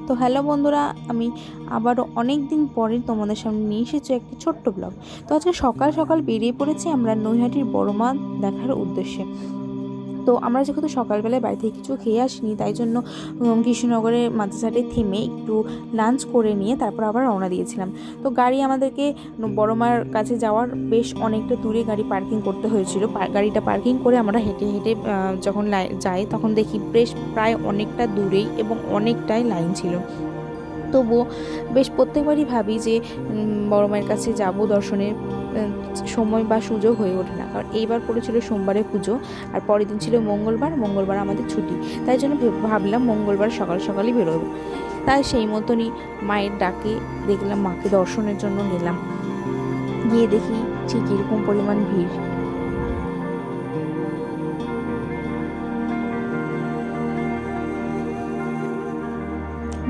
তো হ্যালো বন্ধুরা, আমি আবারও অনেক দিন পরে তোমাদের সামনে নিয়ে এসেছি একটি ছোট্ট ব্লগ। তো আজকে সকাল সকাল বেরিয়ে পড়েছি আমরা নৈহাটির বড় মা দেখার উদ্দেশ্যে। তো আমরা যেহেতু সকালবেলায় বাড়ি থেকে কিছু খেয়ে আসিনি, তাই জন্য কৃষ্ণনগরের মাঝাঘাটে থেমে একটু লাঞ্চ করে নিয়ে তারপর আবার রওনা দিয়েছিলাম। তো গাড়ি আমাদেরকে বড় মার কাছে যাওয়ার বেশ অনেকটা দূরে গাড়ি পার্কিং করতে হয়েছিল। গাড়িটা পার্কিং করে আমরা হেঁটে হেঁটে যখন যাই তখন দেখি বেশ প্রায় অনেকটা দূরেই এবং অনেকটাই লাইন ছিল। তবুও বেশ প্রত্যেকবারই ভাবি যে বড় মায়ের কাছে যাব, দর্শনের সময় বা সুযোগ হয়ে ওঠে না, কারণ এইবার পড়েছিল সোমবারে পুজো আর পরের দিন ছিল মঙ্গলবার আমাদের ছুটি। তাই জন্য ভাবলাম মঙ্গলবার সকাল সকালই বেরোবো। তাই সেই মতনই মায়ের ডাকে দেখলাম মাকে দর্শনের জন্য গেলাম। গিয়ে দেখি ঠিক এরকম পরিমাণ ভিড়।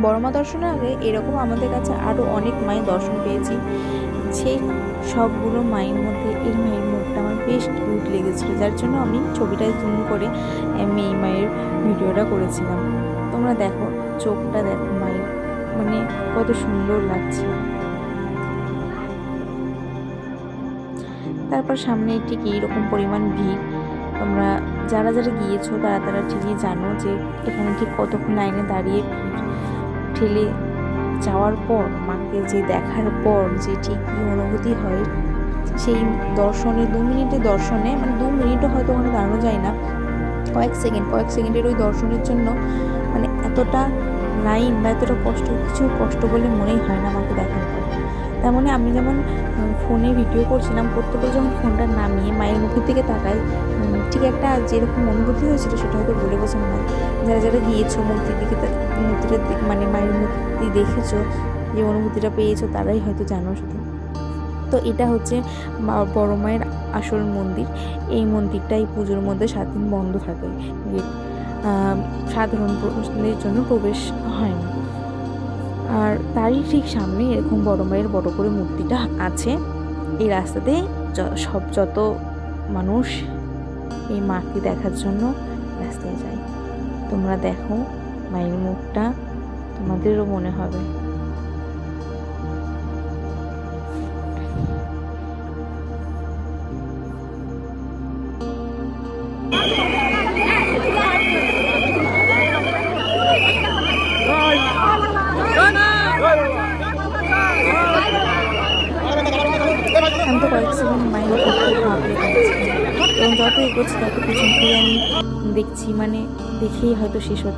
বড় মা দর্শনের আগে এরকম আমাদের কাছে আরও অনেক মায়ের দর্শন পেয়েছি। সেই সবগুলো মায়ের মধ্যে এই মায়ের মুখটা আমার বেশ কিউট লেগেছিলো, যার জন্য আমি ছবিটা জুম করে আমি এই মায়ের ভিডিওটা করেছিলাম। তোমরা দেখো, চোখটা দেখো মায়ের, মানে কত সুন্দর লাগছে। তারপর সামনে ঠিক এইরকম পরিমাণ ভিড়। তোমরা যারা যারা গিয়েছো তারা ঠিকই জানো যে এখানে ঠিক কতক্ষণ লাইনে দাঁড়িয়ে ঠেলে যাওয়ার পর মাকে যে দেখার পর যে ঠিক কী অনুভূতি হয়, সেই দর্শনে 2 মিনিটের দর্শনে, মানে 2 মিনিটও হয়তো ওখানে দাঁড়ানো যায় না, কয়েক সেকেন্ডের ওই দর্শনের জন্য মানে এতটা লাইন বা এতটা কিছু কষ্ট বলে মনেই হয় না মাকে দেখার পর। তেমনই আমি যেমন ফোনে ভিডিও করছিলাম, করতে যখন ফোনটা নামিয়ে মায়ের মুখের দিকে তাকাই, ঠিক একটা যেরকম অনুভূতি হয়েছিল সেটা হয়তো বলে বোঝানো হয়। যারা যারা গিয়েছো মূর্তিটা মানে মায়ের মূর্তি দেখেছো, যে অনুভূতিটা পেয়েছো তারাই হয়তো জানো শুধু। তো এটা হচ্ছে বড় মায়ের আসল মন্দির। এই মন্দিরটা এই পুজোর মধ্যে 7 দিন বন্ধ থাকে, সাধারণের জন্য প্রবেশ হয় না। আর তারই ঠিক সামনে এরকম বড় মায়ের বড় করে মূর্তিটা আছে। এই রাস্তাতে যত মানুষ এই মাকে দেখার জন্য রাস্তায় যায়। তোমরা দেখো মায়ের মুখটা, তোমাদেরও মনে হবে। আমি তো কয়েক সেকেন্ড মায়ের এবং যত এগোচ্ছি তত পিছন থেকে আমি দেখছি, মানে দেখেই হয়তো শেষ হচ্ছে।